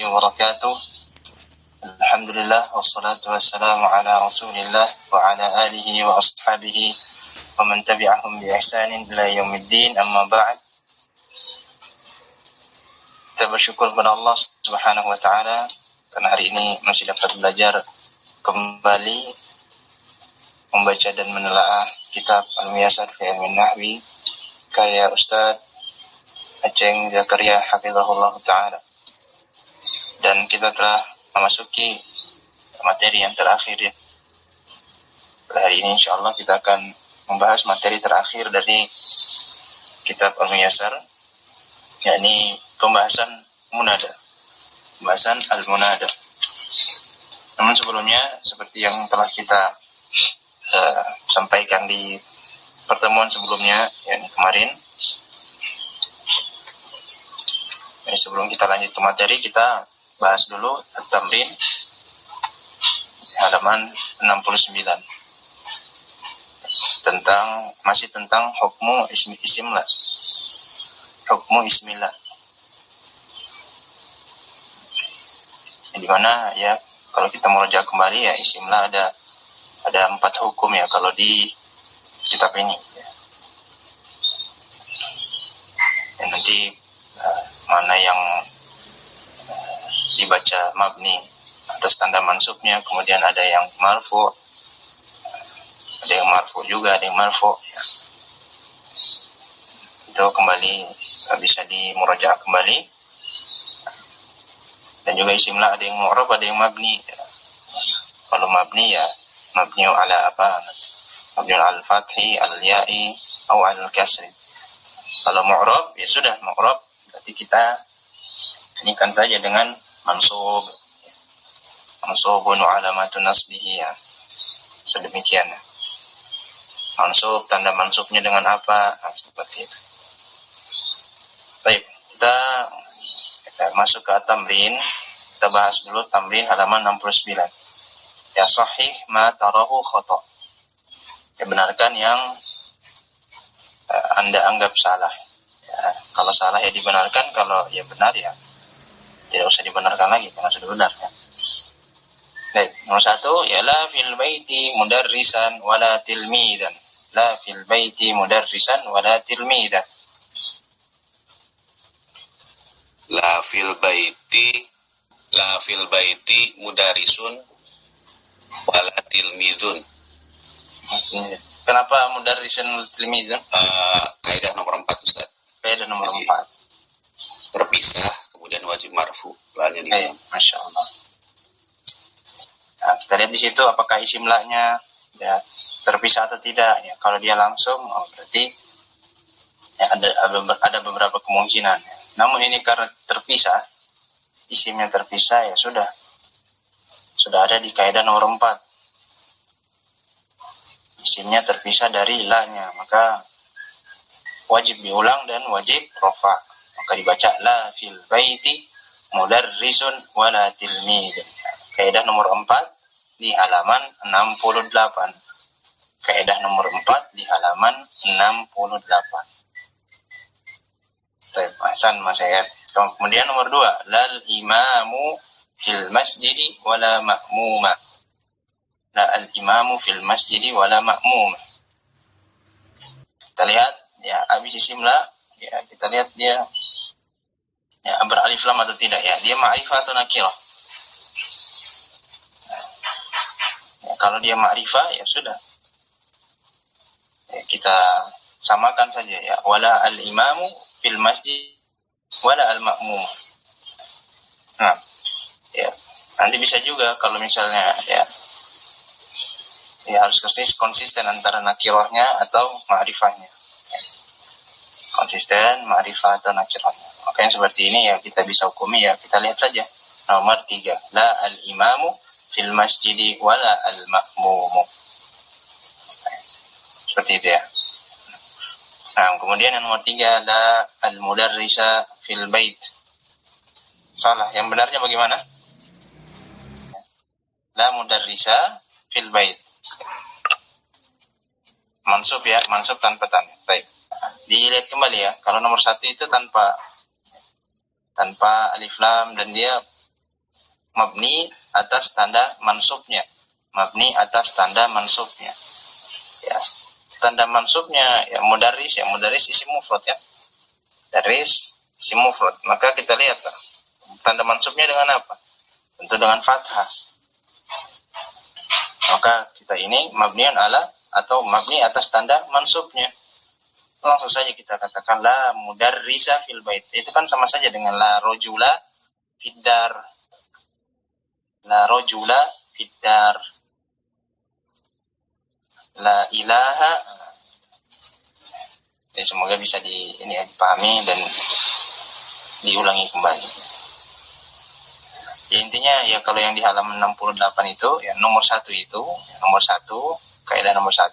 wabarakatuh. Alhamdulillah wassalatu wassalamu ala Rasulillah wa ala alihi wa ashabihi wa man tabi'ahum bi ihsanin ila yaumiddin, amma ba'd. Kita bersyukur kepada Allah Subhanahu wa taala karena hari ini masih dapat belajar kembali membaca dan menelaah kitab Al-Muyassar fi Ilmin Nahwi karya Ustaz Aceng Zakaria hafizahullah taala. Dan kita telah memasuki materi yang terakhir ya. Pada hari ini insyaallah kita akan membahas materi terakhir dari kitab Al-Muyassar, yakni pembahasan munada, pembahasan al-munada. Namun sebelumnya, seperti yang telah kita sampaikan di pertemuan sebelumnya, yakni kemarin, sebelum kita lanjut ke materi, kita bahas dulu at-tamrin halaman 69 masih tentang hukmu ismillah. Hukmu ismillah. Di mana ya kalau kita merujuk kembali ya ismillah ada 4 hukum ya kalau di kitab ini. Dan nanti mana yang dibaca mabni atas tanda mansubnya, kemudian ada yang marfu, juga ada yang marfu ya. Itu kembali bisa dimurajaah kembali. Dan juga isimlah ada yang mu'rab, ada yang mabni ya. Kalau mabni ya mabni ala apa? Mabni ala al-fathi, al-ya'i atau al-kasri. Kalau mu'rab ya sudah mu'rab, berarti kita inikan saja dengan mansubun wa alamatun nasbihi ya. Sedemikian. Mansub, tanda mansubnya dengan apa? Nah, seperti itu. Baik, kita masuk ke tamrin. Kita bahas dulu tamrin halaman 69. Ya sahih ma tarahu khata. Ya benarkan yang Anda anggap salah. Ya, kalau salah ya dibenarkan, kalau ya benar ya tidak usah dibenarkan lagi karena sudah benar ya. Baik, nomor 1 ya la fil baiti mudarrisan wala tilmidan. La fil baiti mudarrisan wala tilmidan. La fil baiti mudarrisun wala tilmidun. Kenapa mudarrisun tilmidun? Kaidah nomor 4 Ustaz. Kaidah nomor 4. Terpisah kemudian wajib marfu. Masya Allah. Nah, kita lihat di situ apakah isimlahnya ya terpisah atau tidak ya. Kalau dia langsung berarti ya ada beberapa kemungkinan ya. Namun ini karena terpisah, isimnya terpisah ya sudah ada di kaidah nomor 4. Isimnya terpisah dari la-nya, maka wajib diulang dan wajib rafa. Maka dibaca la fil baiti mudarrisun wala tilmid. Kaidah nomor 4 di halaman 68. Kaidah nomor 4 di halaman 68. Baik, Hasan Mas Ayat. Kemudian nomor 2, lal imamu fil masjidi wala ma'muma. La al imamu fil masjidi wala ma'muma. Kita lihat ya habis isim la ya kita lihat dia ya beralif lam atau tidak ya. Dia ma'rifah atau nakirah. Ya, kalau dia ma'rifah ya sudah. Ya, kita samakan saja ya. Wala al-imamu fil masjid wala al-ma'mum. Nah, ya. Nanti bisa juga kalau misalnya ya harus konsisten antara nakirahnya atau ma'rifahnya. Ya. Konsisten, ma'rifah atau nakirahnya. Maka yang seperti ini ya kita bisa hukumi ya. Kita lihat saja. Nomor 3. La al-imamu fil masjidi wala al-ma'mumu. Seperti itu ya. Nah, kemudian yang nomor 3. La al-mudarrisa fil bait. Salah. Yang benarnya bagaimana? La mudarrisa fil bait. Mansub ya. Mansub tanpa tan. Baik. Dilihat kembali ya. Kalau nomor 1 itu tanpa alif lam dan dia mabni atas tanda mansubnya. Mabni atas tanda mansubnya. Ya. Tanda mansubnya ya mudaris isim mufrad ya. Daris isim mufrad. Maka kita lihat tanda mansubnya dengan apa? Tentu dengan fathah. Maka kita ini mabniun ala atau mabni atas tanda mansubnya. Langsung saja kita katakan la mudarrisa fil bait. Itu kan sama saja dengan la rojula fiddar. La rojula fiddar. La ilaha. Ya, semoga bisa dipahami dan diulangi kembali. Ya, intinya ya kalau yang di halaman 68 itu ya nomor 1 itu, kaidah nomor 1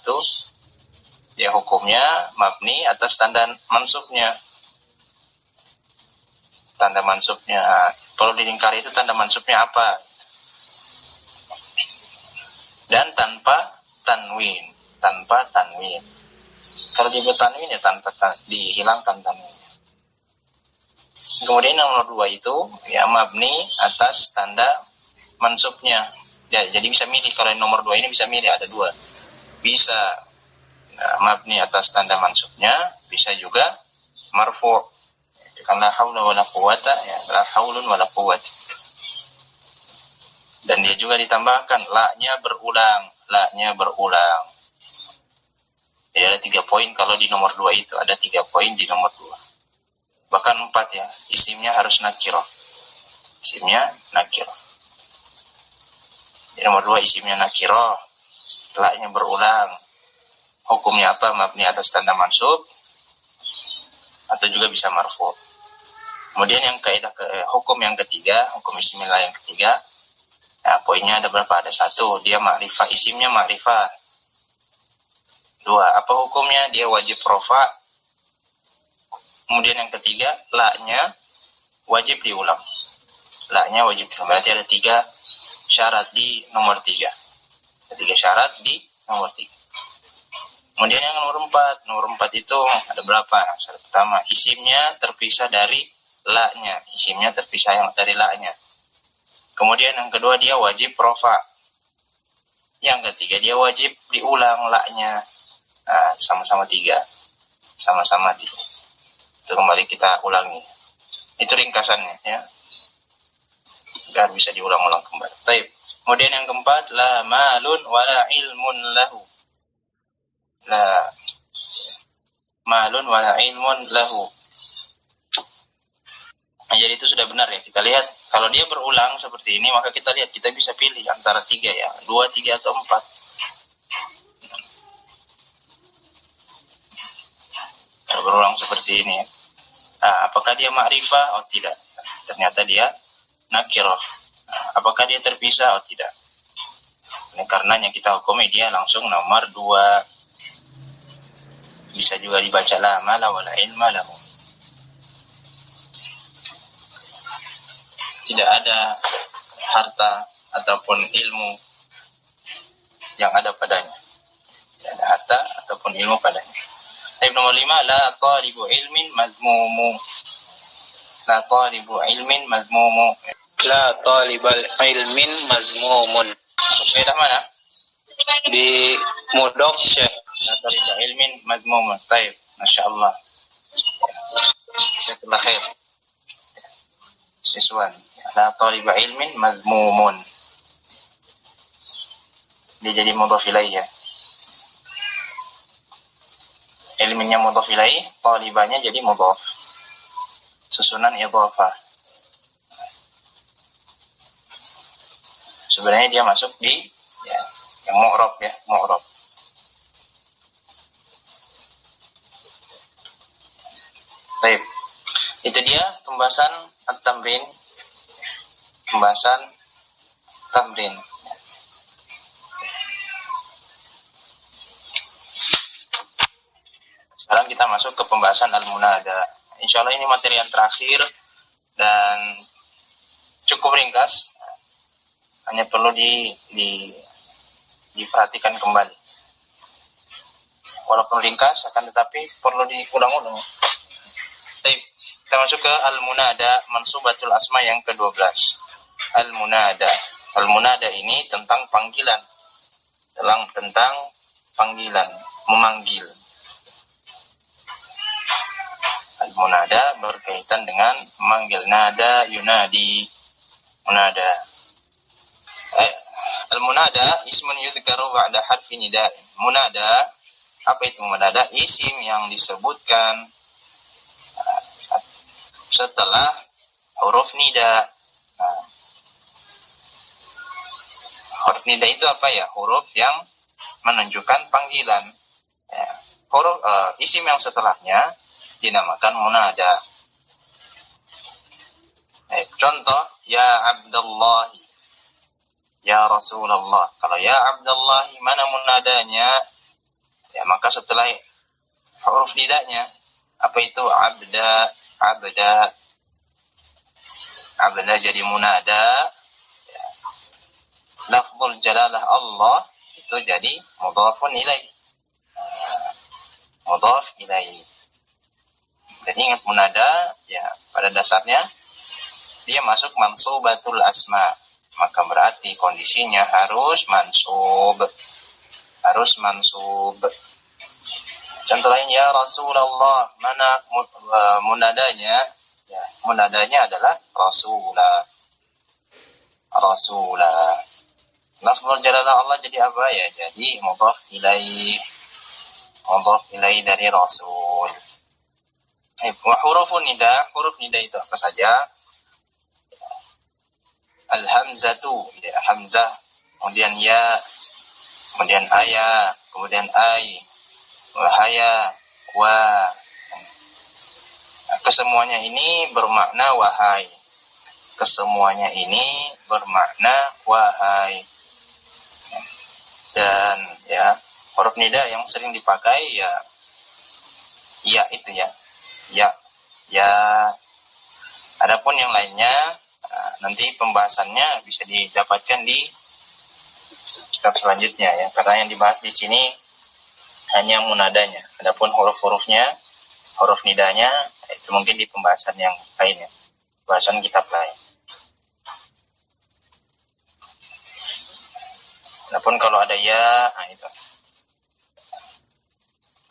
ya hukumnya mabni atas tanda mansubnya. Tanda mansubnya. Kalau dilingkari itu tanda mansubnya apa? Dan tanpa tanwin. Kalau dibuat tanwin ya dihilangkan tanwin. Kemudian nomor 2 itu ya mabni atas tanda mansubnya. Ya, jadi bisa milih kalau yang nomor 2 ini bisa milih ada 2. Bisa mabni atas tanda mansubnya, bisa juga marfu'. Kan la haula wala quwata ya, la haulun wala quwwat. Dan dia juga ditambahkan la-nya berulang. Ya, ada 3 poin kalau di nomor 2 itu, ada 3 poin di nomor 2. Bahkan 4 ya, isimnya harus nakirah. Di nomor 2 isimnya nakirah, la-nya berulang. Hukumnya apa? Mabni atas tanda mansub atau juga bisa marfu'. Kemudian yang kaidah hukum yang ketiga, hukum isimillah yang ketiga. Nah, poinnya ada berapa? Ada 1, dia ma'rifah, isimnya ma'rifah. 2, apa hukumnya? Dia wajib rofa. Kemudian yang ketiga, la-nya wajib diulang. Berarti ada 3 syarat di nomor 3. Ada 3 syarat di nomor 3. Kemudian yang nomor 4 itu ada berapa? Syarat pertama, isimnya terpisah dari la-nya. Dari la-nya. Kemudian yang kedua, dia wajib rofa. Yang ketiga, dia wajib diulang la-nya. Nah, sama-sama 3. Itu kembali kita ulangi. Itu ringkasannya ya. Biar bisa diulang-ulang kembali. Baik. Kemudian yang keempat, la malun wala ilmun lahu. La malun wala ilmun lahu. Nah, jadi itu sudah benar ya. Kita lihat kalau dia berulang seperti ini, maka kita lihat kita bisa pilih antara 3 ya, 2, 3 atau 4. Kalau berulang seperti ini. Nah, apakah dia ma'rifah? Oh tidak. Ternyata dia nakirah. Nah, apakah dia terpisah? Oh tidak. Ini karenanya kita hukumi dia langsung nomor 2. Bisa juga dibaca la mala wala ilma lahu. Tidak ada harta ataupun ilmu yang ada padanya. Tidak ada harta ataupun ilmu padanya. Ayat nomor 5, la talibu ilmin mazmumu. La talibal ilmin mazmumun. Faedah mana? Di mudhaf Syekh. La talibal ilmin mazmumun. Baik, masyaallah. Jazakallahu khair. Siswan. La talibal ilmin mazmumun. Dia jadi mudhaf ilaih ya. Ilminya mudhaf ilaih, talibanya jadi mudhaf. Susunan idhafah. Sebenarnya dia masuk di ya, yang mu'rab ya, mu'rab. Baik. Itu dia pembahasan at-tamrin. Sekarang kita masuk ke pembahasan al-munada. Insyaallah ini materi yang terakhir dan cukup ringkas. Hanya perlu diperhatikan kembali. Walaupun ringkas akan tetapi perlu diulang-ulang. Baik, kita masuk ke al-munada mansubatul asma yang ke-12. al-munada. Al-munada ini tentang panggilan. Tentang panggilan, memanggil. Al-munada berkaitan dengan memanggil. Nada yunadi. Munada. Al-munada ismun yudhkaru ba'da harfi nida. Munada, apa itu munada? Isim yang disebutkan setelah huruf nida. Huruf nida itu apa ya? Huruf yang menunjukkan panggilan. Huruf isim yang setelahnya dinamakan munada. Contoh, ya Abdullah, ya Rasulullah. Kalau ya Abdullah, mana munadanya? Ya, maka setelah huruf nidanya, apa itu? Abda, abda. Abda jadi munada. Ya. Lafzul jalalah Allah itu jadi mudhafun ilaih. Mudhaf ilaih. Jadi ingat munada, ya pada dasarnya dia masuk mansubatul asma. Maka berarti kondisinya harus mansub. Harus mansub. Contoh lain, ya Rasulullah, mana munadanya? Ya, munadanya adalah Rasulah. Rasulah. Lafzul jalalah Allah jadi apa ya? Jadi mudhaf ilaih. Mudhaf ilaih dari Rasul. Huruf nida itu apa saja? Al-hamzatu, ya, hamzah, kemudian ya, kemudian ayah, kemudian ai, wahaya, wa. Kesemuanya ini bermakna wahai. Kesemuanya ini bermakna wahai. Dan ya, huruf nida yang sering dipakai ya itu ya. Ya. Adapun yang lainnya nanti pembahasannya bisa didapatkan di kitab selanjutnya ya, karena yang dibahas di sini hanya munadanya. Adapun huruf-hurufnya, huruf nidanya itu mungkin di pembahasan yang lainnya, pembahasan kitab lain. Adapun kalau ada ya, itu.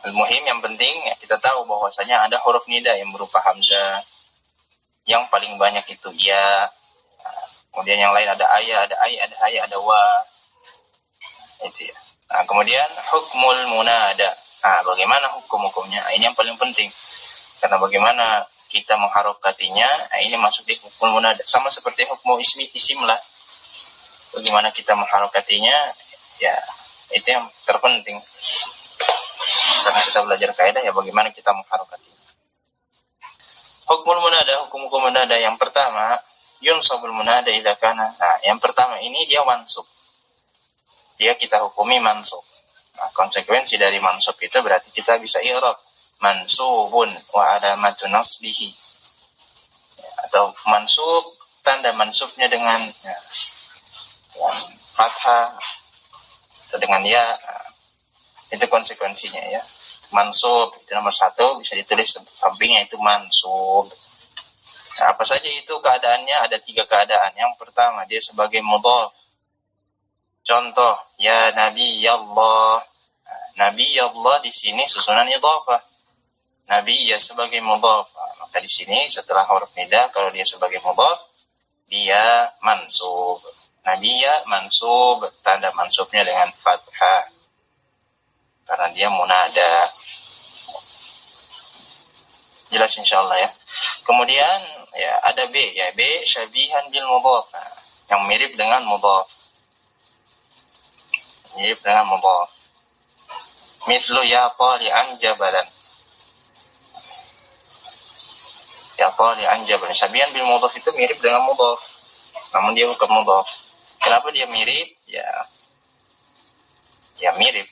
Al-muhim yang penting ya, kita tahu bahwasanya ada huruf nida yang berupa hamzah. Yang paling banyak itu ya. Kemudian yang lain ada ayah, ada ai, ada haya, ada wa. Itu ya. Nah, kemudian hukmul munada. Bagaimana hukum-hukumnya? Ini yang paling penting. Karena bagaimana kita mengharokatinya, ini masuk di hukmul munada. Sama seperti hukmu isim lah. Bagaimana kita mengharokatinya, ya itu yang terpenting. Karena kita belajar kaidah, ya bagaimana kita mengharokatinya. Hukmul munada, hukum-hukum munada yang pertama, yunsabul munada idza kana. Nah, yang pertama ini dia mansub. Dia kita hukumi mansub. Nah, konsekuensi dari mansub itu berarti kita bisa i'rab mansubun wa alamatu nasbihi. Atau mansub, tanda mansubnya dengan fathah atau dengan ya. Itu konsekuensinya ya. Mansub itu nomor 1, bisa ditulis sampingnya itu mansub. Nah, apa saja itu keadaannya? Ada 3 keadaan. Yang pertama, dia sebagai mudhaf. Contoh, ya Nabi Allah. Nah, Nabi Allah di sini susunan idhafah. Nabi ya sebagai mudhaf. Maka di sini setelah huruf nida, kalau dia sebagai mudhaf, dia mansub. Nabi ya mansub, tanda mansubnya dengan fathah. Karena dia munada. Jelas insyaallah ya. Kemudian ya ada B, ya B syabihan bil mudhaf. Yang mirip dengan mudhaf. Mirip dengan mudhaf. Mislu ya tali'an jabalan. Ya tali'an jabalan. Syabihan bil mudhaf itu mirip dengan mudhaf. Namun dia bukan mudhaf. Kenapa dia mirip? Ya mirip.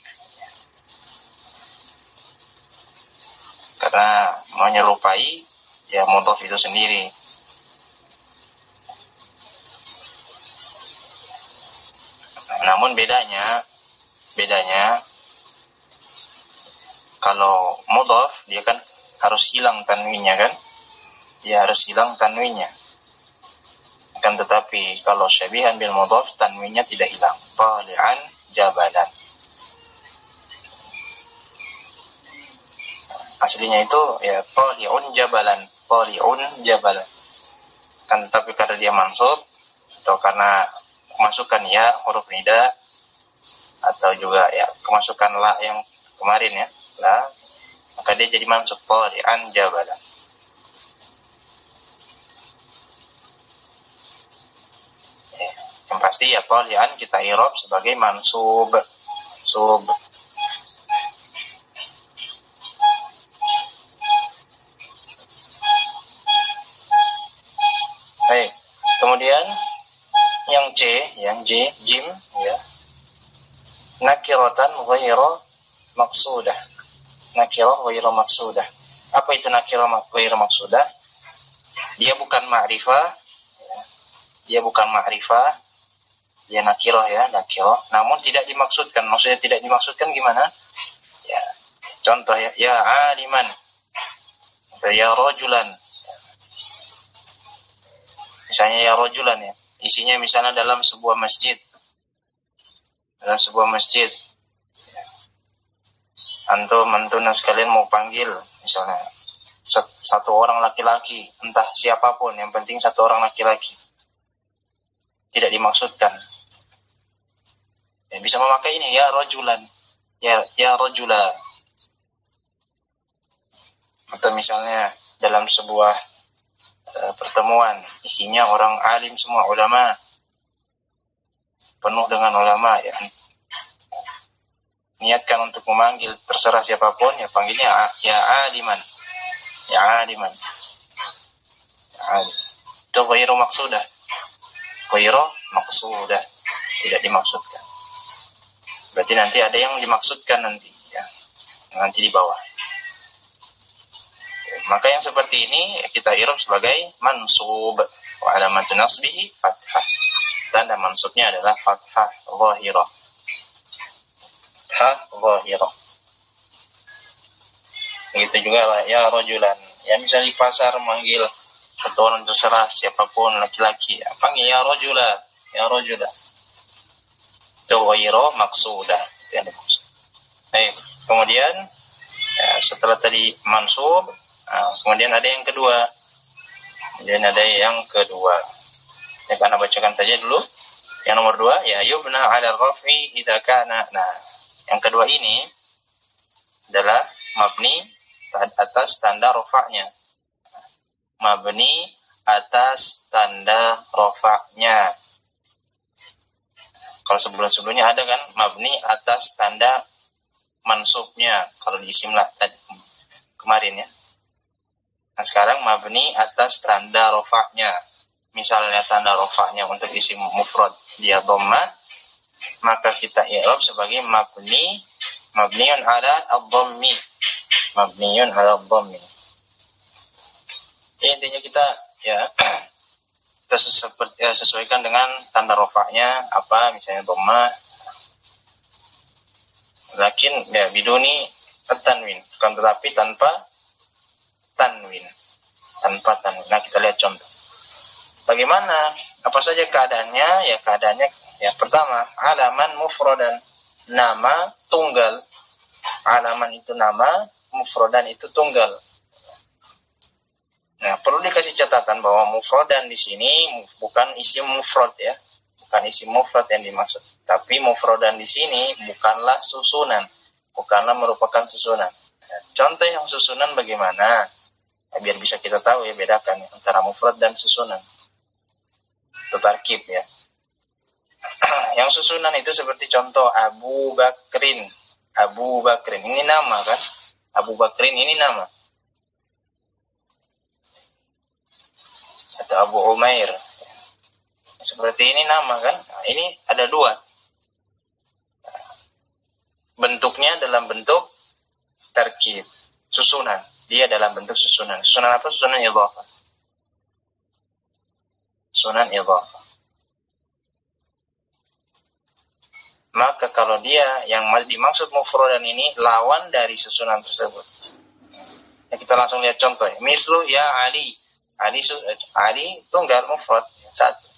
Karena menyerupai ya mudhaf itu sendiri. Namun bedanya kalau mudhaf dia kan harus hilang tanwinnya kan? Dia harus hilang tanwinnya. Akan tetapi kalau syabihan bil mudhaf tanwinnya tidak hilang. Tali'an jabalan. Aslinya itu ya tali'un jabalan, tali'un jabalan. Kan tetapi karena dia mansub atau karena kemasukan ya huruf nida atau juga ya kemasukan la yang kemarin ya, la, maka dia jadi mansub tali'an jabalan. Yang pasti ya tali'an kita i'rab sebagai mansub. Mansub. Baik. Kemudian yang J, jim ya. Nakiratan ghairu maqsudah. Nakirah ghairu maqsudah. Apa itu nakirah ghairu maqsudah? Dia bukan ma'rifah. Dia bukan ma'rifah. Dia nakirah ya, nakirah. Namun tidak dimaksudkan. Maksudnya tidak dimaksudkan gimana? Ya. Contoh ya aliman. Atau ya rajulan. Misalnya ya rajulan ya. Isinya misalnya dalam sebuah masjid. Dalam sebuah masjid. Antum sekalian mau panggil misalnya satu orang laki-laki, entah siapapun, yang penting satu orang laki-laki. Tidak dimaksudkan. Ya, bisa memakai ini ya rajulan. Ya rajula. Atau misalnya dalam sebuah pertemuan isinya orang alim semua, ulama, penuh dengan ulama ya, niatkan untuk memanggil terserah siapapun ya panggilnya ya aliman, ya aliman, ya alim. Itu ghairu maqsudah, tidak dimaksudkan. Berarti nanti ada yang dimaksudkan nanti ya, nanti di bawah. Maka yang seperti ini kita i'rab sebagai mansub. Wa alamatun nasbihi fathah. Tanda mansubnya adalah fathah zahirah. Fathah zahirah. Begitu juga lah ya rajulan. Ya misalnya di pasar manggil satu orang terserah siapapun laki-laki. Ya, panggil ya rajula, ya rajula. Itu ghairu maqsudah. Yang dimaksud. Baik, kemudian ya, setelah tadi mansub, kemudian ada yang kedua. Ya, karena bacakan saja dulu. Yang nomor 2, ya yubna 'ala raf'i idza kana. Nah, yang kedua ini adalah mabni atas tanda rafa'nya. Mabni atas tanda rafa'nya. Kalau sebelum-sebelumnya ada kan mabni atas tanda mansubnya kalau di isim tadi kemarin ya. Nah, sekarang mabni atas tanda rafa'nya. Misalnya tanda rafa'nya untuk isim mufrad dia dhamma, maka kita i'rab sebagai mabniun ala ad-dhammi. Mabniun ala ad-dhammi. Intinya kita ya kita sesuaikan dengan tanda rafa'nya apa, misalnya dhamma. Lakin ya biduni at-tanwin, kan tetapi tanpa tanwin. Nah, kita lihat contoh. Bagaimana? Apa saja keadaannya? Ya keadaannya ya pertama, alaman mufradan. Nama tunggal. Alaman itu nama, mufradan itu tunggal. Nah, perlu dikasih catatan bahwa mufradan di sini bukan isim mufrad ya. Bukan isim mufrad yang dimaksud. Tapi mufradan di sini bukanlah susunan. Bukanlah merupakan susunan. Nah, contoh yang susunan bagaimana? Ya, biar bisa kita tahu ya bedakan antara mufrad dan susunan. Itu tarkib ya. Yang susunan itu seperti contoh Abu Bakrin. Abu Bakrin ini nama kan? Abu Bakrin ini nama. Atau Abu Umair. Seperti ini nama kan? Nah, ini ada dua. Bentuknya dalam bentuk tarkib, susunan. Dia dalam bentuk susunan. Susunan apa? Susunan idhafah. Susunan idhafah. Maka kalau dia yang dimaksud mufradan ini lawan dari susunan tersebut. Ya, kita langsung lihat contoh. Mislu ya Ali. Ali tunggal mufrad satu.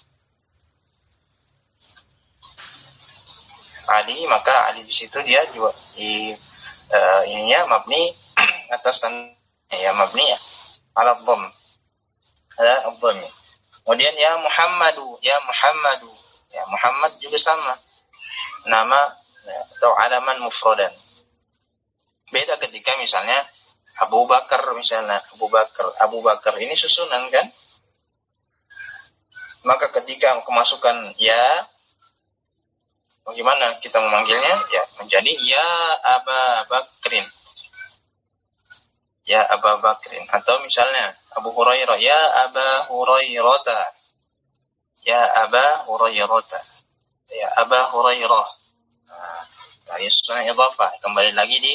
Ali, maka Ali di situ dia juga di ininya mabni atas ya mabni ala dhamm. Ada dhamm. Kemudian ya Muhammadu, ya Muhammadu. Ya Muhammad juga sama. Nama atau alaman mufradan. Beda ketika misalnya Abu Bakar misalnya, Abu Bakar ini susunan kan? Maka ketika kemasukan ya, bagaimana kita memanggilnya? Ya, menjadi ya Aba Bakrin. Ya Aba Bakrin. Atau misalnya Abu Hurairah, ya Aba Hurairata. Ya Aba Hurairata. Ya Aba Hurairah. Nah, ya susunan idhafah. Kembali lagi di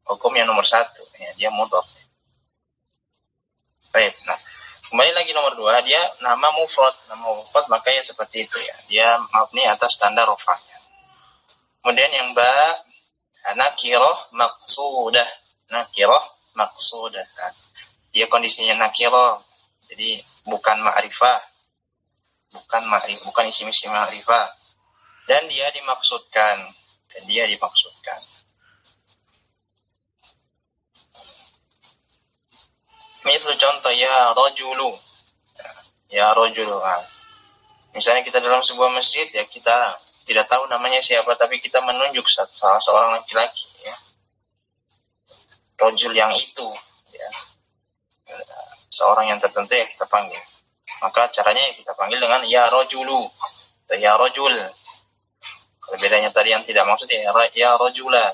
hukum yang nomor 1. Ya, dia mudhaf. Baik, nah. Kembali lagi nomor 2, dia nama mufrad. Nama mufrad maka ya seperti itu ya. Dia mabni atas tanda rafa'nya. Kemudian yang ba, nakirah maqsudah. Nakirah maqsudah. Nah, dia kondisinya nakirah. Jadi bukan ma'rifah. Bukan isim-isim ma'rifah. Dan dia dimaksudkan. Misal contoh ya rajulu. Ya rajulu. Nah, misalnya kita dalam sebuah masjid ya kita tidak tahu namanya siapa tapi kita menunjuk salah seorang laki-laki ya. Rajul yang itu ya. Seorang yang tertentu yang kita panggil. Maka caranya ya kita panggil dengan ya rajulu atau ya rajul. Kalau bedanya tadi yang tidak maksud ya rajula.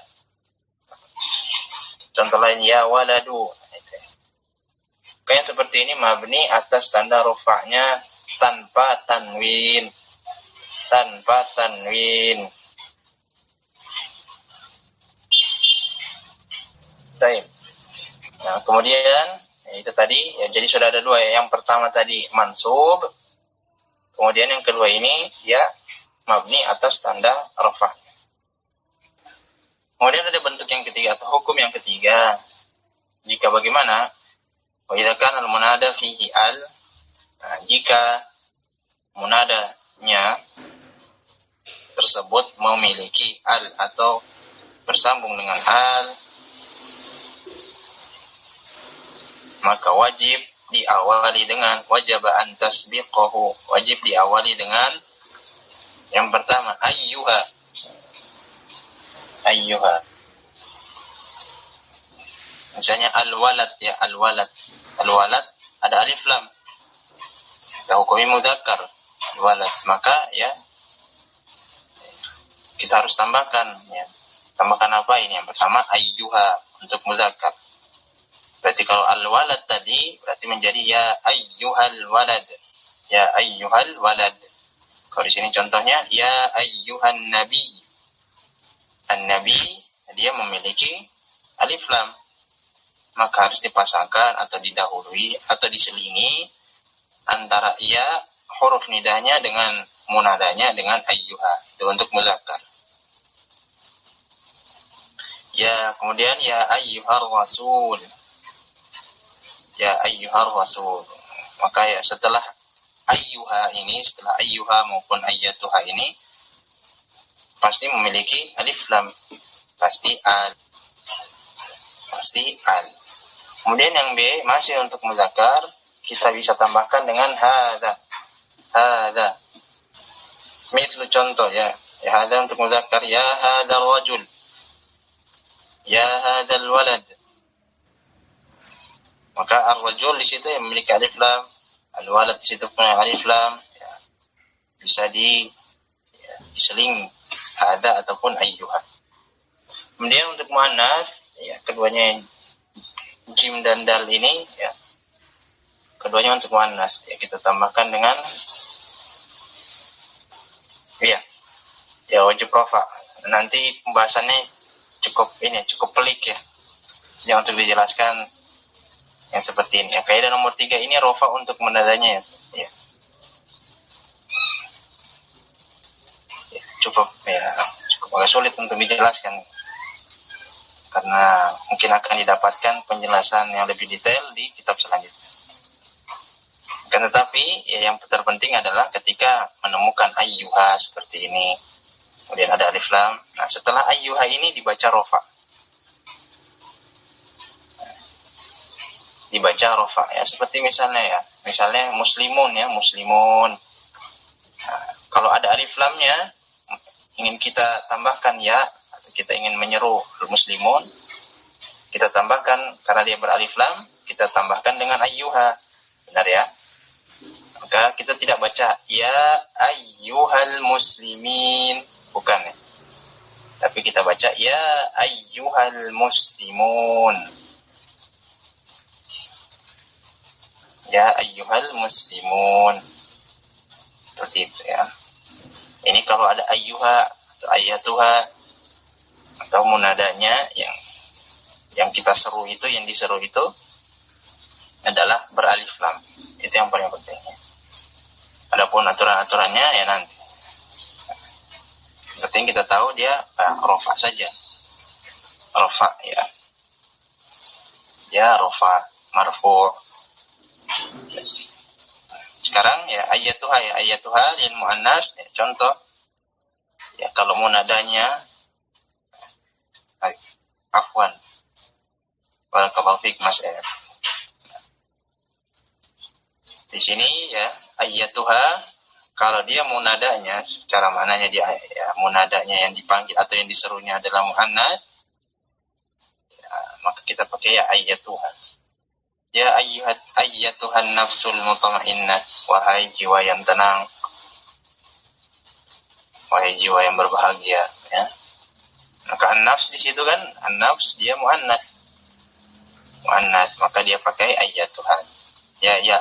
Contoh lain ya waladu. Kayak seperti ini mabni atas tanda rafa'nya tanpa tanwin. Baik. Nah, kemudian itu tadi ya, jadi sudah ada 2 ya. Yang pertama tadi mansub. Kemudian yang kedua ini ya mabni atas tanda rafa'. Kemudian ada bentuk yang ketiga atau hukum yang ketiga. Jika bagaimana? Wa idza kana al-munada fihi al, nah, jika munadanya tersebut memiliki al atau bersambung dengan al, maka wajib diawali dengan an tasbiqahu. Wajib diawali dengan yang pertama ayyuha. Misalnya al-walad ya, al-walad ada alif lam. Kita hukumi mudzakkar al-walad, maka ya kita harus tambahkan ya. Tambahkan apa ini? Yang pertama ayyuha untuk mudzakkar. Berarti kalau al-walad tadi berarti menjadi ya ayyuhal walad. Ya ayyuhal walad. Kalau di sini contohnya ya ayyuhan nabi. An-nabi dia memiliki alif lam. Maka harus dipasangkan atau didahului atau diselingi antara ya huruf nidahnya dengan munadanya dengan ayyuha. Itu untuk muzakkar. Ya, kemudian ya ayyuhar rasul. Ya ayyuhar rasul. Maka ya setelah ayyuha ini, setelah ayyuha maupun ayyatuha ini pasti memiliki alif lam. Pasti al. Kemudian yang B masih untuk muzakkar, kita bisa tambahkan dengan hadza. Misal contoh ya. Ya hadza untuk muzakkar, ya hadzal rajul. Ya hadzal walad. Maka ar-rajul di situ yang memiliki alif lam, al-walad di situ punya alif lam, ya. Bisa diseling hadza ataupun ayyuha. Kemudian untuk muannas, ya keduanya jim dan dal ini ya keduanya untuk muannas ya kita tambahkan dengan ya wajib rafa. Nanti pembahasannya cukup pelik ya. Jadi untuk dijelaskan yang seperti ini ya. Kaidah nomor 3 ini rafa untuk munadanya ya. Cukup agak sulit untuk dijelaskan karena mungkin akan didapatkan penjelasan yang lebih detail di kitab selanjutnya. Kan tetapi ya, yang terpenting adalah ketika menemukan ayyuha seperti ini, kemudian ada alif lam. Nah, setelah ayyuha ini dibaca rofa. Dibaca rofa ya, seperti misalnya muslimun ya, muslimun. Nah, kalau ada alif lamnya ingin kita tambahkan ya, atau kita ingin menyeru muslimun, kita tambahkan karena dia beralif lam, kita tambahkan dengan ayyuha. Benar ya? Maka kita tidak baca ya ayyuhal muslimin, bukan ya. Tapi kita baca ya ayyuhal muslimun. Ya ayyuhal muslimun. Seperti itu ya. Ini kalau ada ayyuha atau ayatuha atau munadanya yang kita seru itu, yang diseru itu adalah beralif lam. Itu yang paling penting. Adapun aturan-aturannya ya nanti. Penting kita tahu dia rofa saja. Rofa ya. Ya rofa, marfu. Sekarang ya ayatuha lil muannas ya, contoh ya, kalau munadanya afwan. Barakallahu fiik Mas R. Di sini ya ayatuha, kalau dia munadanya, cara mananya dia ya, munadanya yang dipanggil atau yang diserunya adalah muannas, ya, maka kita pakai ya ayatuha. Ya ayyatuhan nafsul mutmainnah, wahai jiwa yang tenang, wahai jiwa yang berbahagia ya. Maka an-nafs di situ kan, an-nafs dia muannas, maka dia pakai ayyatuha. Ya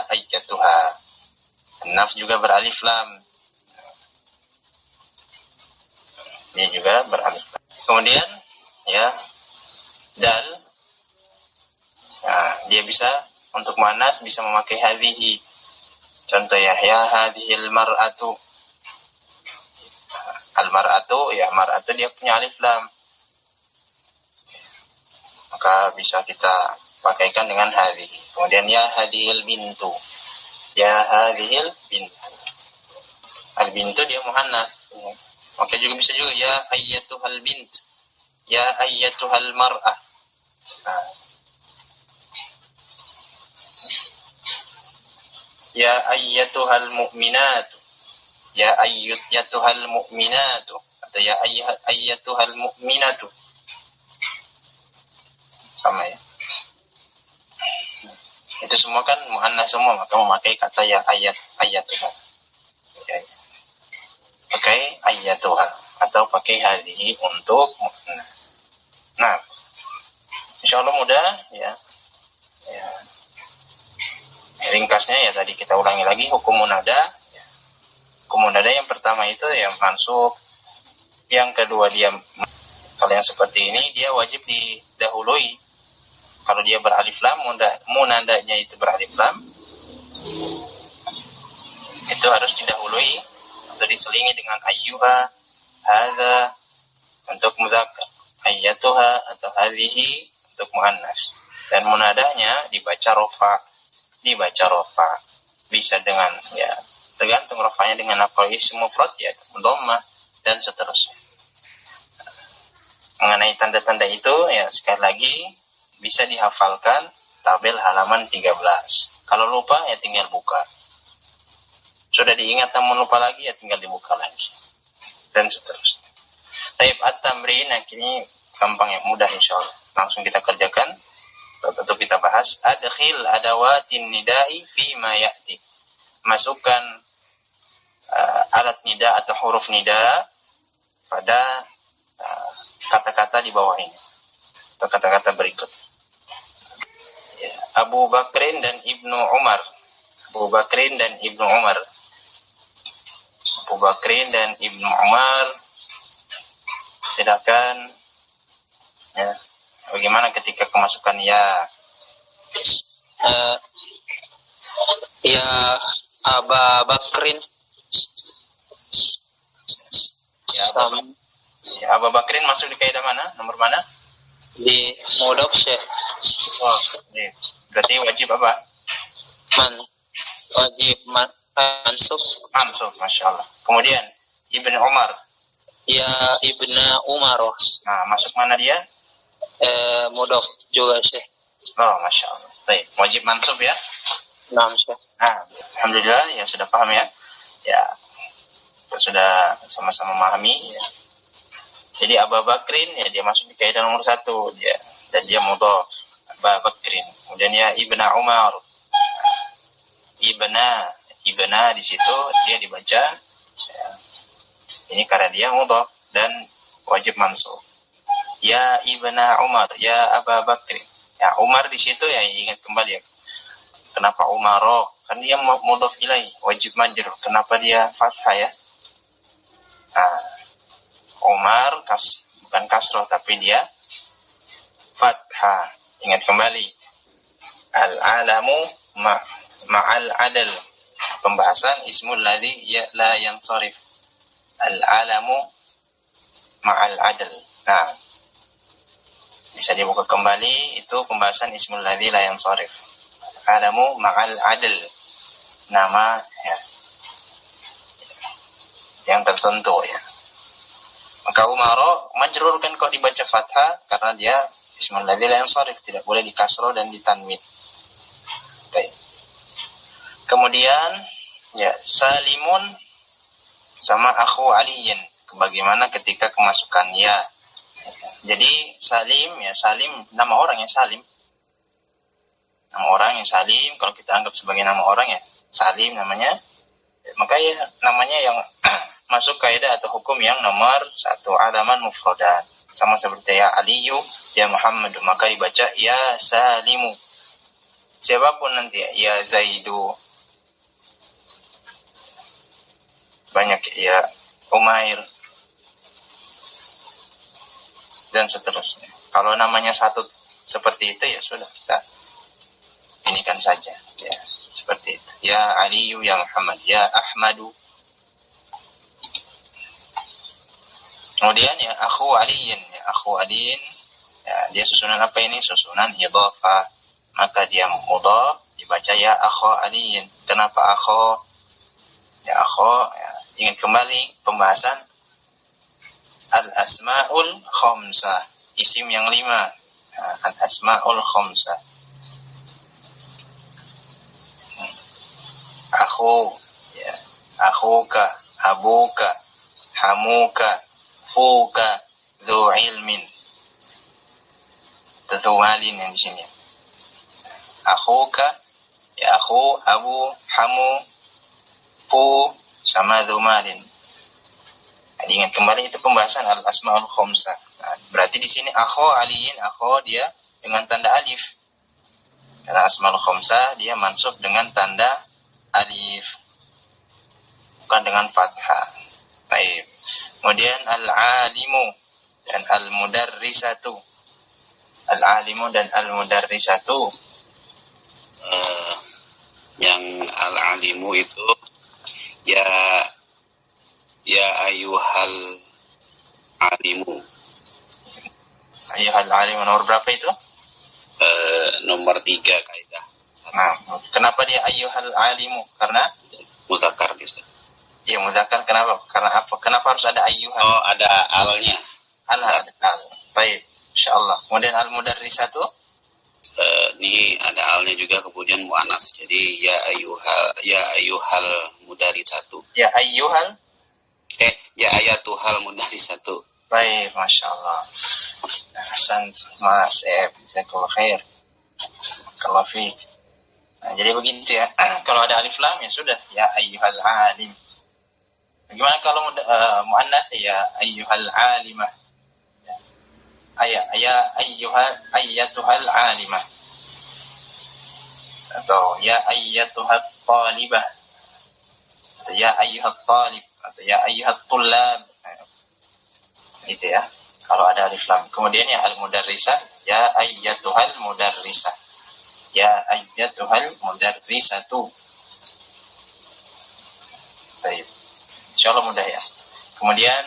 ayyatuha. An-nafs juga beralif lam. Dia juga beralif lam. Kemudian ya dal. Nah, dia bisa untuk muannas bisa memakai hadhihi. Contoh ya hadhil mar'atu. Al-mar'atu ya, mar'atu dia punya alif lam. Maka bisa kita pakaikan dengan hadhihi. Kemudian ya hadhil bintu. Ya hadhil bintu. Al-bintu dia muannas. Maka juga bisa juga ya ayyatuhal bint. Ya ayyatuhal mar'ah. Nah. Ya ayyatuhal mu'minatu. Ya ayyatuhal mu'minatu. Atau ya ayyatuhal mu'minatu. Sama ya. Itu semua kan muannas semua, maka memakai kata ya ayyatuhal. Okay. Pakai ayyatuhal atau pakai hadhihi untuk muannas. Nah, insyaallah mudah ya. Ya. Ringkasnya ya tadi kita ulangi lagi hukum munada. Hukum munada yang pertama itu yang mansub, yang kedua dia, kalau yang seperti ini dia wajib didahului. Kalau dia beralif lam, munadanya itu beralif lam, itu harus didahului atau diselingi dengan ayyuha, hadza untuk mudzakkar, ayyatuha atau hadhihi untuk muannas. Dan munadanya dibaca rofa. Bisa dengan ya tergantung rofanya dengan apa, isim mufrad ya dhammah dan seterusnya. Mengenai tanda-tanda itu ya sekali lagi bisa dihafalkan tabel halaman 13. Kalau lupa ya tinggal buka. Sudah diingat namun lupa lagi ya tinggal dibuka lagi dan seterusnya. Taib at-tamrin ini gampang ya, mudah insyaallah. Langsung kita kerjakan. Tentu kita bahas adkhil adawatin nidai fi ma ya'ti. Masukkan alat nida atau huruf nida pada kata-kata di bawah ini atau kata-kata berikut. Ya, Abu Bakrin dan Ibnu Umar. Abu Bakrin dan Ibnu Umar. Abu Bakrin dan Ibnu Umar. Silakan ya. Bagaimana ketika kemasukan ya? Ya Aba Bakrin. Ya Abu Bakrin masuk di kaidah mana? Nomor mana? Di mudhof Syekh. Oh, iya. Berarti wajib apa? Wajib mansub. Mansub, Masya Allah. Kemudian Ibnu Umar. Ya Ibna Umar. Nah, masuk mana dia? Mudhof juga Syekh. Oh, Masya Allah. Baik, wajib mansub ya. Naam Syekh. Nah, alhamdulillah ya sudah paham ya. Ya, kita sudah sama-sama memahami ya. Jadi Abu Bakrin ya dia masuk di kaidah nomor 1 dia, dan dia mudhaf Abu Bakrin. Kemudian ya Ibna Umar. Ibna di situ dia dibaca ya, ini karena dia mudhaf dan wajib mansub. Ya Ibna Umar, ya Abu Bakrin. Ya Umar di situ ya ingat kembali ya. Kenapa Umaro? Kan dia mudhaf ilaih, wajib majrur. Kenapa dia fathah ya? Nah, Umar bukan kasroh tapi dia fathah. Ingat kembali. Al-alamu ma'al adal. Pembahasan ismul ladzi ya la yansarif. Al-alamu ma'al adal. Nah, bisa dibuka kembali itu pembahasan ismul ladzi la yansarif. Al-alamu ma'al adal. Nama ya, yang tertentu ya. Maka Umaro majrur kan kok dibaca fathah karena dia ismul ladzi la yansarif, tidak boleh dikasroh dan ditanwin. Baik. Kemudian ya Salimun sama akhu Aliyin, bagaimana ketika kemasukan ya. Jadi Salim ya, Salim nama orang ya, Salim. Nama orang yang Salim, kalau kita anggap sebagai nama orang ya Salim namanya. Maka ya namanya yang masuk kaidah atau hukum yang nomor 1 alaman mufradan. Sama seperti ya Aliyu, ya Muhammadu, maka dibaca ya Salimu. Siapapun nanti ya Zaidu. Banyak ya Umair dan seterusnya. Kalau namanya satu seperti itu ya sudah kita ini kan saja ya seperti itu. Ya Aliyu, ya Muhammad, ya Ahmadu. Kemudian ya akhu Aliyin, ya akhu Aliyin, ya dia susunan apa ini? Susunan idhafah. Maka dia mudhaf dibaca ya akhu Aliyin. Kenapa akhu? Ya akhu ya, ingat kembali pembahasan al-asmaul khamsah, isim yang 5. Al-asmaul khamsah. Akhu ya, akhuka, abuka, hamuka, fuka, dzu ilmin. Dzu malin yang di sini. Akhuka ya akhu, abu, hamu, fu sama dzu malin. Nah, ingat kembali itu pembahasan al-asmaul khamsah. Nah, berarti di sini akhu aliyin, akhu dia dengan tanda alif. Karena asmaul khamsah dia mansub dengan tanda alif, bukan dengan fathah. Baik. Kemudian al-alimu dan al-mudarrisatu. Al-alimu dan al-mudarrisatu. Yang al-alimu itu ya ayyuhal alimu. Ayyuhal alimu nomor berapa itu? Nomor 3 kaidah. Nah, kenapa dia ayyuhal alimu? Karena Mudzakkar Ustaz. ya mudzakkar. Kenapa? Karena apa? Kenapa harus ada ayyuhal? Oh, ada alnya. Ada al. Baik, insyaallah. Kemudian al-mudarrisatu Ini ada alnya juga, kemudian muannas. Jadi ya ayyuhal mudarrisatu. ya ayyuhal. Ya ayatuhal mudarrisatu. Baik, masyaallah. Ahsan, Mas Eb, jazakallahu khair. Kalau fi. Nah, jadi begitu ya. Kalau ada alif lam ya sudah ya ayyuhal alim. Bagaimana kalau muannas ya ayyuhal alimah. Ayyatuhal alimah. Atau ya ayyatuhat talibah. Atau ya ayyuhat talib. Atau ya ayyuhat tullab. Gitu ya. Kalau ada alif lam. Kemudian ya al-mudarrisah. Ya ayyatuhal mudarrisah. Ya ayyatuhal mudarrisatu. Baik. Insyaallah mudah ya. Kemudian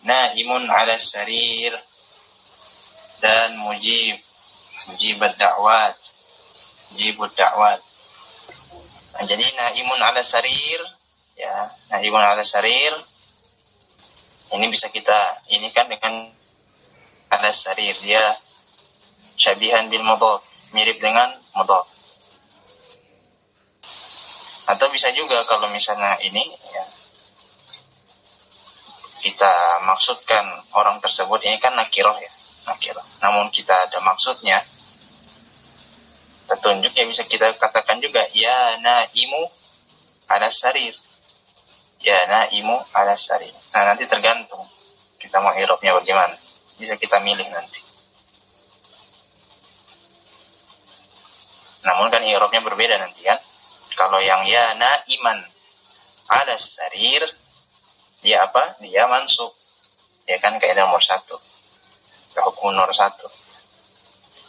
naimun ala sarir dan mujibud da'wat. Nah, jadi naimun ala sarir ya, naimun ala sarir Ini bisa kita ini kan dengan ala sarir, dia syabihan bil mudhaf, mirip dengan mudhaf. Atau bisa juga kalau misalnya ini ya, kita maksudkan orang tersebut, ini kan nakiroh ya, nakiroh. Namun kita ada maksudnya, petunjuk, ya bisa kita katakan juga ya naimu ala sarir, ya naimu ala sarir. Nah, nanti tergantung kita mau i'rabnya bagaimana, bisa kita milih nanti. Namun kan i'rabnya berbeda nanti kan. Kalau yang ya naiman ala sarir, dia apa? Dia mansub. Ya kan, kaidah nomor 1. Kita hukum nomor 1.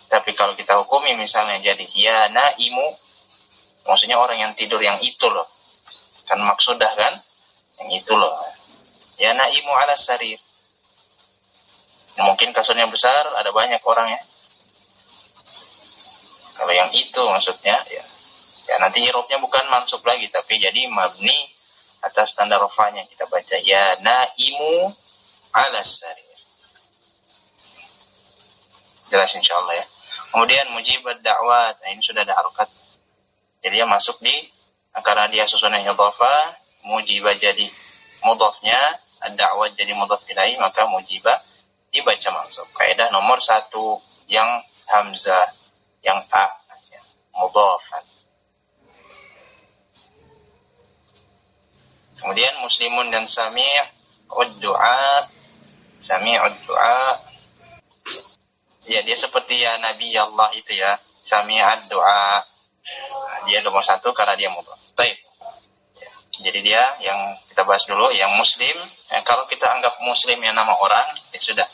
Tapi kalau kita hukumi misalnya jadi ya naimu, maksudnya orang yang tidur yang itu loh. Kan maksudah kan? Yang itu loh. Ya naimu ala sarir. Mungkin kasurnya besar, ada banyak orangnya. Kalau yang itu maksudnya ya. Ya nanti i'rabnya bukan mansub lagi, tapi jadi mabni atas tanda rafa'nya. Kita baca ya naimu ala sarir. Jelas insyaallah ya. Kemudian mujibad da'wat. Nah, ini sudah ada harokat. Jadi dia masuk di, karena dia susunan idhafah, mujibah jadi mudhafnya, ad-da'wat jadi mudhaf ilaih, maka mujibah dibaca mansub. Kaidah nomor 1 yang hamzah, yang a, ya, mudhafan. Kemudian muslimun dan sami'ud du'a. Sami'ud du'a, ya dia seperti ya Nabi Allah itu ya, sami'ad du'a. Dia nomor 1 karena dia mudhaf. Baik. Ya, jadi dia yang kita bahas dulu, yang muslim. Ya, kalau kita anggap muslim yang nama orang, ya sudah.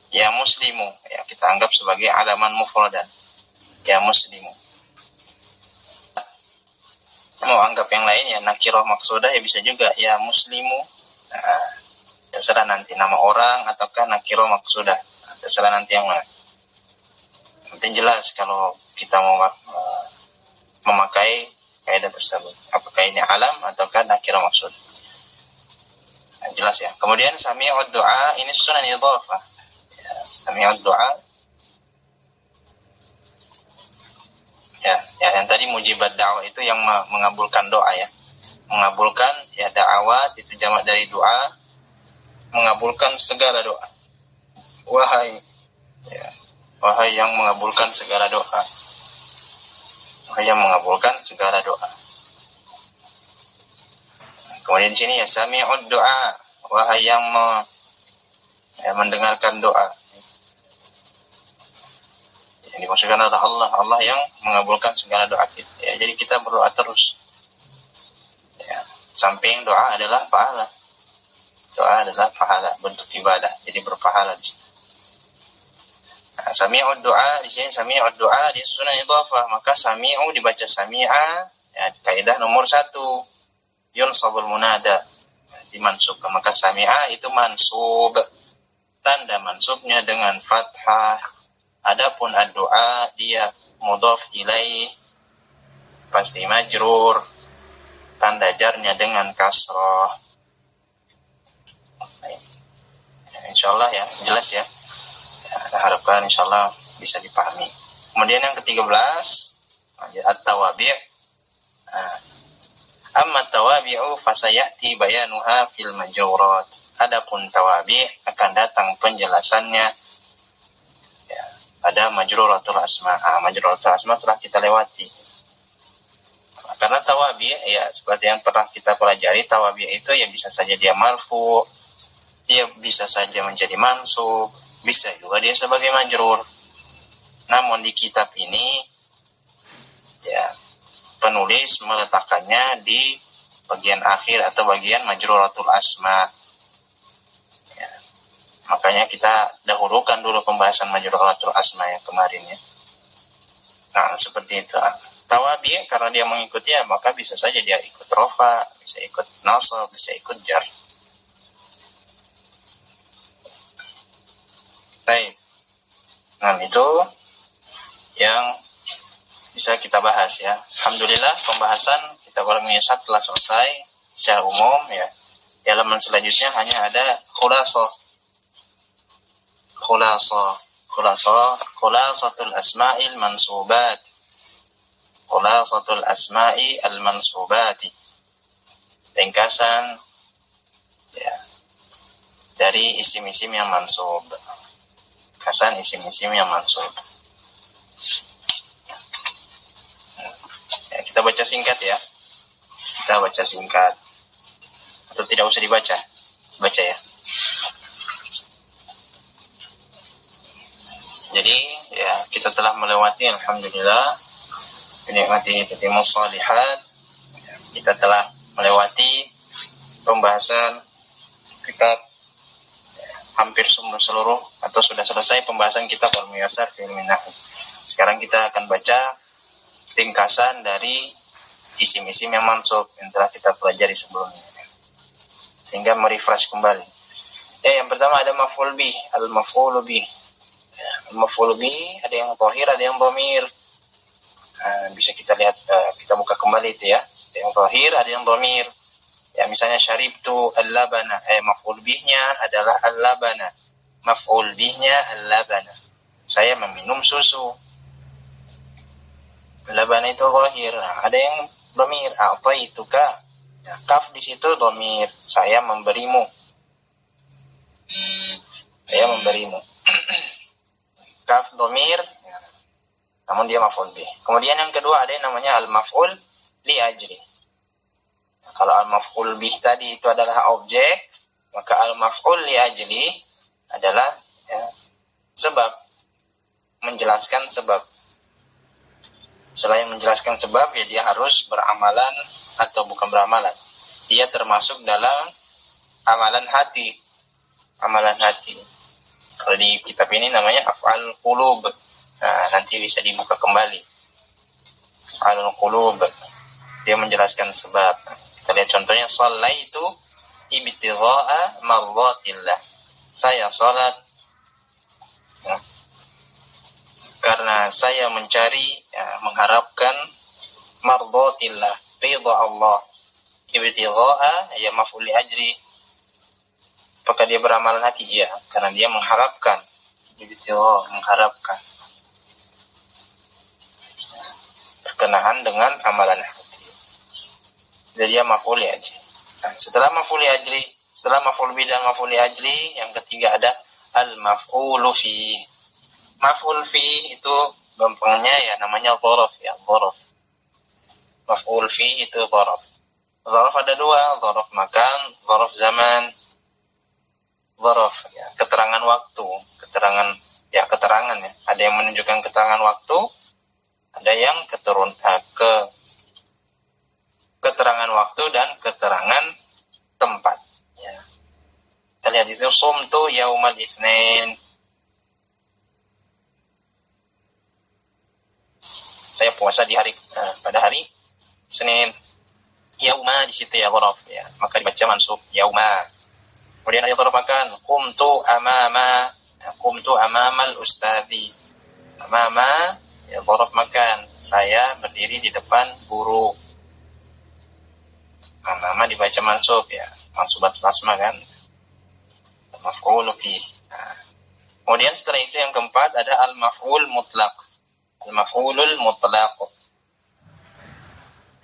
Ya muslimu, ya kita anggap sebagai alaman mufradan. Ya muslimu. Mau anggap yang lain ya nakirah maksudah, ya bisa juga ya muslimu. Nah, terserah nanti nama orang ataukah nakirah maksudah. Nah, terserah nanti yang mana. Penting jelas kalau kita mau memakai kaidah tersebut. Apakah ini alam ataukah nakirah maksud. Nah, jelas ya. Kemudian sami'ud du'a, ini susunan idhafah. Ya, sami'ud du'a. Ya, yang tadi mujibat da'wah itu yang mengabulkan doa ya. Mengabulkan ya, da'awat itu jamak dari doa, mengabulkan segala doa. Wahai ya, wahai yang mengabulkan segala doa. Wahai yang mengabulkan segala doa. Kemudian di sini ya sami'ud doa, wahai yang mendengarkan doa. Yang dimaksudkan adalah Allah, Allah yang mengabulkan segala doa kita. Ya, jadi kita berdoa terus. Ya, samping doa adalah pahala. Doa adalah pahala, bentuk ibadah. Jadi berpahala di situ. Nah, sami'ud doa di sini, sami'ud doa di susunan idhafah, maka sami'u dibaca sami'a, ya, kaidah nomor 1 yunsabul munada, dimansubkan, maka sami'a itu mansub, tanda mansubnya dengan fathah. Adapun ad-doa dia mudhaf ilaih, pasti majrur, tanda jarnya dengan kasrah. Insyaallah ya, jelas ya. Kita harapkan insyaallah bisa dipahami. Kemudian yang ke-13 at-tawabi'. Amma tawabi'u fasayati bayanuha fil majrurat. Adapun tawabi' akan datang penjelasannya ya, pada majruratul asma. Majruratul asma telah kita lewati. Karena tawabi' ya seperti yang pernah kita pelajari, tawabi' itu ya bisa saja dia marfu, dia bisa saja menjadi mansub, bisa juga dia sebagai majrur. Namun di kitab ini ya penulis meletakkannya di bagian akhir atau bagian majruratul asma. Ya, makanya kita dahulukan dulu pembahasan majruratul asma yang kemarin ya. Nah, seperti itu. Tawabi karena dia mengikuti ya, maka bisa saja dia ikut rofa, bisa ikut nasab, bisa ikut jar. Baik. Nah, itu yang bisa kita bahas ya. Alhamdulillah pembahasan kitab Al-Miyasat telah selesai secara umum ya. Di halaman selanjutnya hanya ada khulasah. Khulasatul asma'il mansubat. Khulasatul asma'i al-mansubati. Ringkasan ya, dari isim-isim yang mansub. Ringkasan isim-isim yang mansub. Ya, kita baca singkat ya. Kita baca singkat. Atau tidak usah dibaca? Baca ya. Jadi ya kita telah melewati alhamdulillah menikmati Tatimus Shalihat. Kita telah melewati pembahasan kitab hampir seluruh atau sudah selesai pembahasan kitab Al-Muyassar fi Ilmin Nahwu. Sekarang kita akan baca ringkasan dari isim-isim yang mansub yang telah kita pelajari sebelumnya, sehingga merefresh kembali. Yang pertama ada maf'ul bih, al-maf'ul bih. Al-maf'ul bih ada yang dhahir, ada yang dhamir. Bisa kita lihat, kita buka kembali itu ya. Ada yang dhahir, ada yang dhamir. Ya, misalnya syaribtu al-labana, maf'ul bihnya adalah al-labana. Maf'ul bihnya al-labana. Saya meminum susu. Al-labana itu dhahir. Ada yang dhamir, a'taituka. Ya, kaf di situ dhamir. Saya memberimu. Saya memberimu. Kaf dhamir, ya, namun dia maf'ul bih. Kemudian yang kedua ada yang namanya al-maf'ul li ajli. Kalau al-maf'ul bih tadi itu adalah objek, maka al-maf'ul li ajli adalah ya, sebab, menjelaskan sebab. Selain menjelaskan sebab, ya dia harus beramalan atau bukan beramalan. Dia termasuk dalam amalan hati. Amalan hati. Kalau di kitab ini namanya af'al qulub. Nah, nanti bisa dibuka kembali. Af'al qulub. Dia menjelaskan sebab. Kita lihat contohnya, shallaitu ibtigha'a mardatillah. Saya salat karena saya mencari, mengharapkan mardatillah, ridha Allah. Ibtigha'a ya maf'ul li ajri. Apakah dia beramalan hati? Iya, karena dia mengharapkan. Ibtigha', mengharapkan. Berkenaan dengan amalan hati. Jadi dia maf'ul li ajri. Nah, setelah maf'ul li ajri, setelah maf'ul bi dan maf'ul li ajri, yang ketiga ada al-maf'ulu fi. Maf'ul fi itu gampangnya ya namanya dzaraf ya, dzaraf. Maf'ul fi itu dzaraf. Dzaraf ada dua, dzaraf makan, dzaraf zaman. Dzaraf ya, keterangan waktu, keterangan ya. Ada yang menunjukkan keterangan waktu, ada yang keterangan waktu dan keterangan tempat ya. Kita lihat itu sumtu yaumal isnin. Saya puasa di hari pada hari Senin. Yauma di situ ya dzaraf ya, maka dibaca mansub yauma. Kemudian ada dzaraf makan, qumtu amamal ustadzi. Amama ya dzaraf makan, saya berdiri di depan guru. Amama dibaca mansub ya, mansubat asma kan. Maf'ul fi. Kemudian setelah itu yang keempat ada al-maf'ul mutlaq. Al-maf'ulul mutlaq.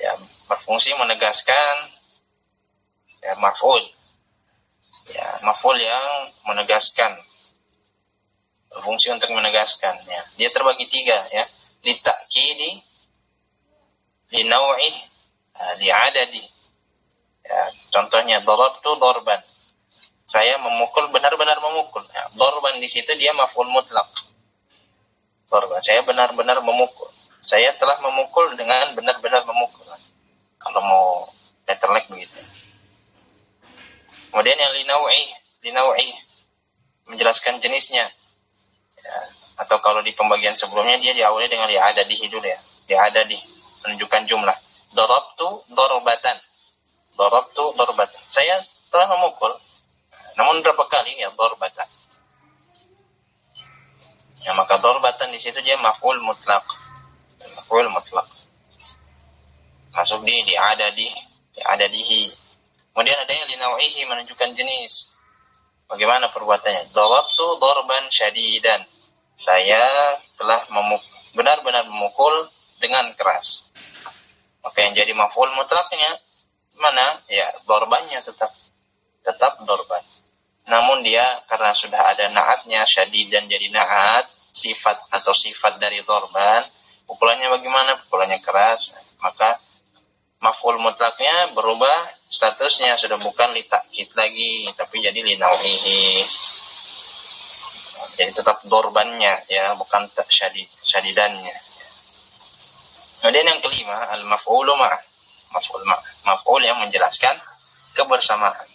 Ya, berfungsi menegaskan ya, maf'ul. Ya, maf'ul yang menegaskan. Berfungsi untuk menegaskan ya. Dia terbagi tiga ya. Li ta'kidi, li naw'ih, li adadi. Ya, contohnya darabtu darban. Saya memukul, benar-benar memukul. Ya, darban di situ dia maf'ul mutlaq. Darban, saya benar-benar memukul. Saya telah memukul dengan benar-benar memukul. Kalau mau letterlek begitu. Kemudian yang linaw'i menjelaskan jenisnya. Ya, atau kalau di pembagian sebelumnya dia diawali dengan li'adadihi dulu ya. Li'adadi, menunjukkan jumlah. Darabtu darbatan. Darabtu darbatan. Saya telah memukul. Namun berapa kali ya darbatan. Ya, maka darbatan di situ dia maf'ul mutlaq. Maf'ul mutlaq. Masuk di li'adadihi. Kemudian ada yang linau'ihi, menunjukkan jenis. Bagaimana perbuatannya? Darabtu darban syadidan. Saya telah benar-benar memukul dengan keras. Maka yang jadi maf'ul mutlaknya mana? Ya, darbannya tetap darban. Namun dia karena sudah ada naatnya, syadidan jadi naat, sifat atau sifat dari darban, pukulannya bagaimana? Pukulannya keras. Maka maf'ul mutlaknya berubah statusnya, sudah bukan litakid lagi, tapi jadi linau'ihi. Jadi tetap dorbannya, ya, bukan syadidannya. Kemudian yang kelima, al-maf'ulu ma'ah. Maf'ul yang menjelaskan kebersamaan.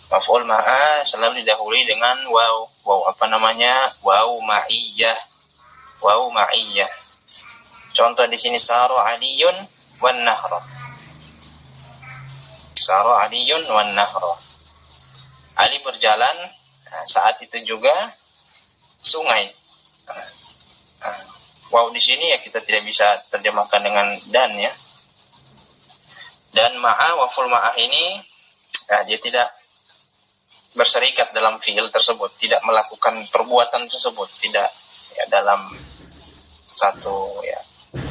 Maf'ul ma'ah selalu didahului dengan waw. Waw apa namanya? Waw ma'iyah. Waw ma'iyah. Contoh di sini saro aliyun wan nahra. Saro aliyun wan nahra. Ali berjalan, saat itu juga sungai. Waw di sini ya kita tidak bisa terjemahkan dengan dan, ya. Dan ma'a, waful ma'ah ini ya, dia tidak berserikat dalam fi'il tersebut, tidak melakukan perbuatan tersebut, tidak ya dalam satu ya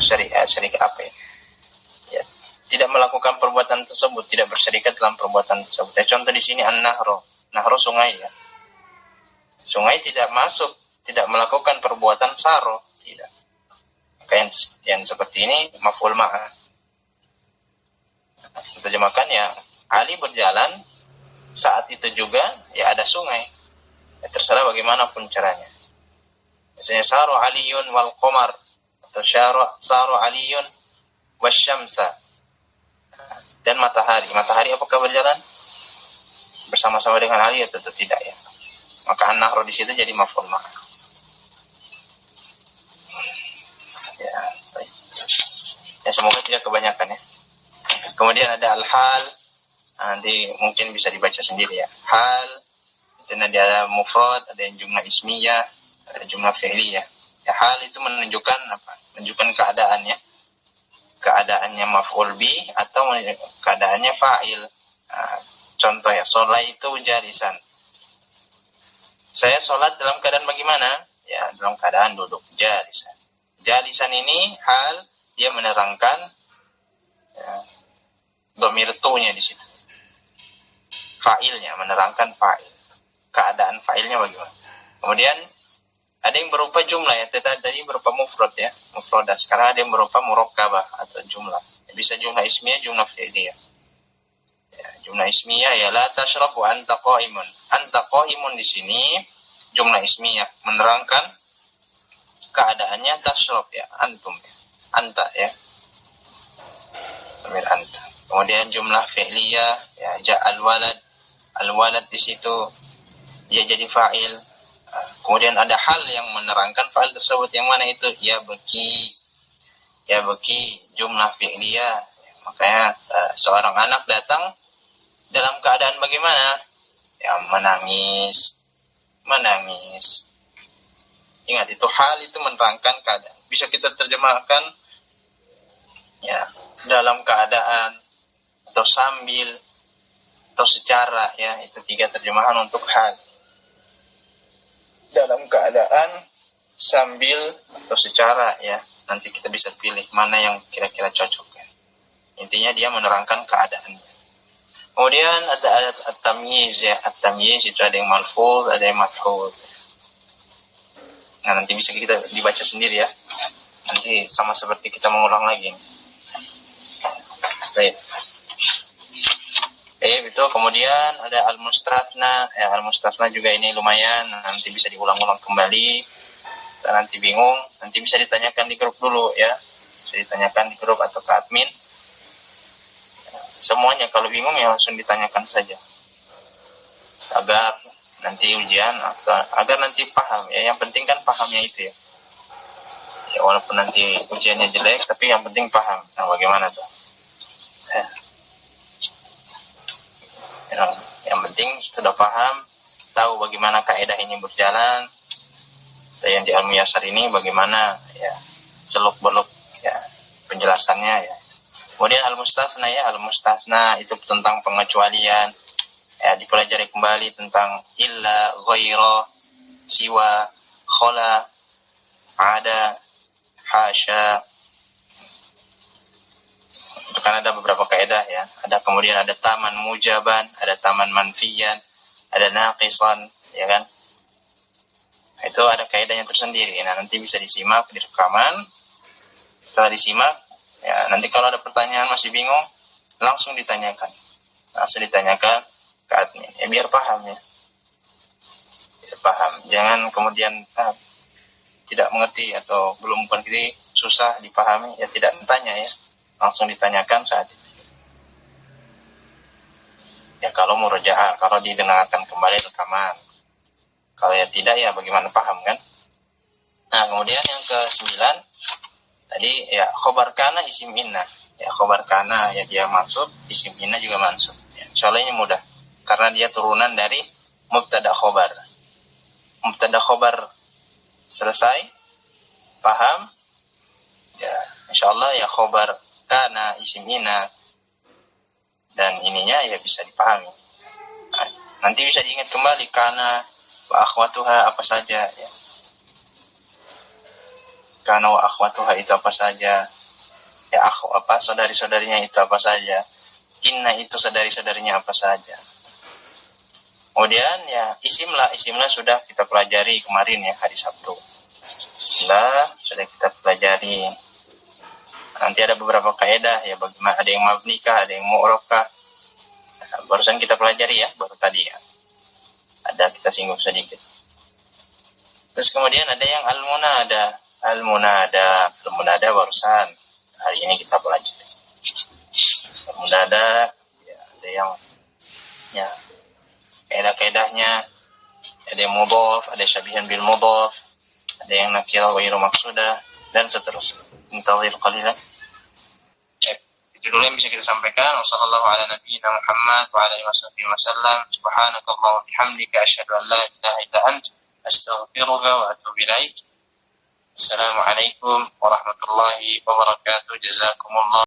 syarikat apa ya? Ya, tidak melakukan perbuatan tersebut, tidak berserikat dalam perbuatan tersebut. Ya, contoh di sini an-nahro. Nahro sungai, ya. Sungai tidak masuk, tidak melakukan perbuatan saro, tidak. Maka yang seperti ini maf'ul ma'ah. Terjemahkan ya, Ali berjalan, saat itu juga ya ada sungai. Ya, terserah bagaimanapun caranya. Misalnya saro aliyun wal qamar, atau saro aliyun wasyamsa. Dan matahari. Matahari apakah berjalan bersama-sama dengan Ali atau tidak, ya? Maka an-nahru di situ jadi maf'ul ma'ah. Ya, semoga tidak kebanyakan, ya. Kemudian ada al-hal. Nanti mungkin bisa dibaca sendiri, ya. Hal itu nanti ada mufrad, ada yang jumlah ismiyah, ada jumlah fi'liyah. Ya, hal itu menunjukkan apa? Menunjukkan keadaannya. Keadaannya maf'ul bi atau keadaannya fa'il. Nah, contoh ya, sholaitu jalisan. Saya sholat dalam keadaan bagaimana? Ya, dalam keadaan duduk, jalisan. Jalisan ini hal, dia menerangkan ya, dhamir tu-nya di situ. Fa'ilnya, menerangkan fa'il. Keadaan fa'ilnya bagaimana? Kemudian ada yang berupa jumlah, ya. Tadi berupa mufrad, ya. Mufradat. Sekarang ada yang berupa murakkabah atau jumlah. Bisa jumlah ismiyah, jumlah fi'liyah. Ya, jumlah ismiyah ya la tashrab wa anta qa'imun. Anta qa'imun di sini jumlah ismiyah menerangkan keadaannya tashrab, ya, antum, ya. Anta, ya. Dhamir anta. Kemudian jumlah fi'liyah ya ja'al walad. Al-walad di situ dia jadi fa'il. Kemudian ada hal yang menerangkan fa'il tersebut, yang mana itu? Ya beki. Ya beki jumlah fi'liyah. Makanya seorang anak datang dalam keadaan bagaimana? Ya menangis. Menangis. Ingat, itu hal itu menerangkan keadaan. Bisa kita terjemahkan ya dalam keadaan, atau sambil, atau secara, ya. Itu 3 terjemahan untuk hal. Dalam keadaan, sambil, atau secara, ya. Nanti kita bisa pilih mana yang kira-kira cocok, ya. Intinya dia menerangkan keadaan. Kemudian ada at-tamyiz, ya. At-tamyiz itu ada yang marfu', ada yang maf'ul. Nah, nanti bisa kita dibaca sendiri, ya. Nanti sama seperti kita mengulang lagi. Baik. Itu kemudian ada al-mustasna. Ya, al-mustasna juga ini lumayan. Nanti bisa diulang-ulang kembali. Dan nanti bingung, nanti bisa ditanyakan di grup dulu, ya. Bisa ditanyakan di grup atau ke admin. Semuanya kalau bingung ya langsung ditanyakan saja. Agar nanti ujian, agar nanti paham, ya. Yang penting kan pahamnya itu, ya. Ya, walaupun nanti ujiannya jelek, tapi yang penting paham. Nah, bagaimana tuh? Yang penting sudah paham, tahu bagaimana kaidah ini berjalan. Dan yang di Al-Muyassar ini bagaimana, ya, seluk beluk, ya, penjelasannya, ya. Kemudian al-mustasna ya, al-mustasna itu tentang pengecualian. Ya, dipelajari kembali tentang illa, ghaira, siwa, khala, ada, hasya. Itu kan ada beberapa kaidah ya. Ada kemudian ada taman mujaban, ada taman manfiyan, ada naqisan, ya kan? Itu ada kaidahnya tersendiri. Nah, nanti bisa disimak di rekaman. Setelah disimak, ya nanti kalau ada pertanyaan masih bingung, langsung ditanyakan. Langsung ditanyakan ke admin. Ya biar paham ya. Biar paham. Jangan kemudian tidak mengerti atau belum mengerti, susah dipahami, ya tidak bertanya ya. Langsung ditanyakan saat itu. Ya kalau murojaah, kalau didengarkan kembali rekaman. Kalau ya tidak, ya bagaimana paham kan? Nah, kemudian yang ke-9 tadi ya khobar kana isim inna. Ya khobar kana ya dia mansub, isim inna juga mansub. Ya, insyaallah ini mudah karena dia turunan dari mubtada khobar. Mubtada khobar selesai, paham? Ya, insyaallah ya khobar kana isim inna dan ininya ya bisa dipahami. Nah, nanti bisa diingat kembali kana wa akhwatuha apa saja ya. Kana wa akhwatuha itu apa saja? Ya saudari-saudarinya itu apa saja? Inna itu saudari-saudarinya apa saja? Kemudian ya isimlah sudah kita pelajari kemarin ya hari Sabtu. Isimlah sudah kita pelajari. Nanti ada beberapa kaidah ya, bagaimana ada yang mabnikah, ada yang mu'rabkah. Nah, barusan kita pelajari ya, baru tadi ya. Ada kita singgung sedikit. Terus kemudian ada yang al-munada barusan hari ini kita pelajari. Al-munada ya, ada yang ya kaidah-kaidahnya, ada yang mudhaf, ada syabihan bil mudhaf, ada yang nakirah wa ghairu maqsudah dan seterusnya. Intadhir qalilan. Itu dulu yang bisa kita sampaikan. Wassallallahu ala nabiyyina Muhammad wa ala alihi wasallam. Subhanakallahumma wa bihamdika asyhadu an la ilaha illa anta astaghfiruka wa atubu ilaik. Assalamualaikum warahmatullahi wabarakatuh. Jazakumullah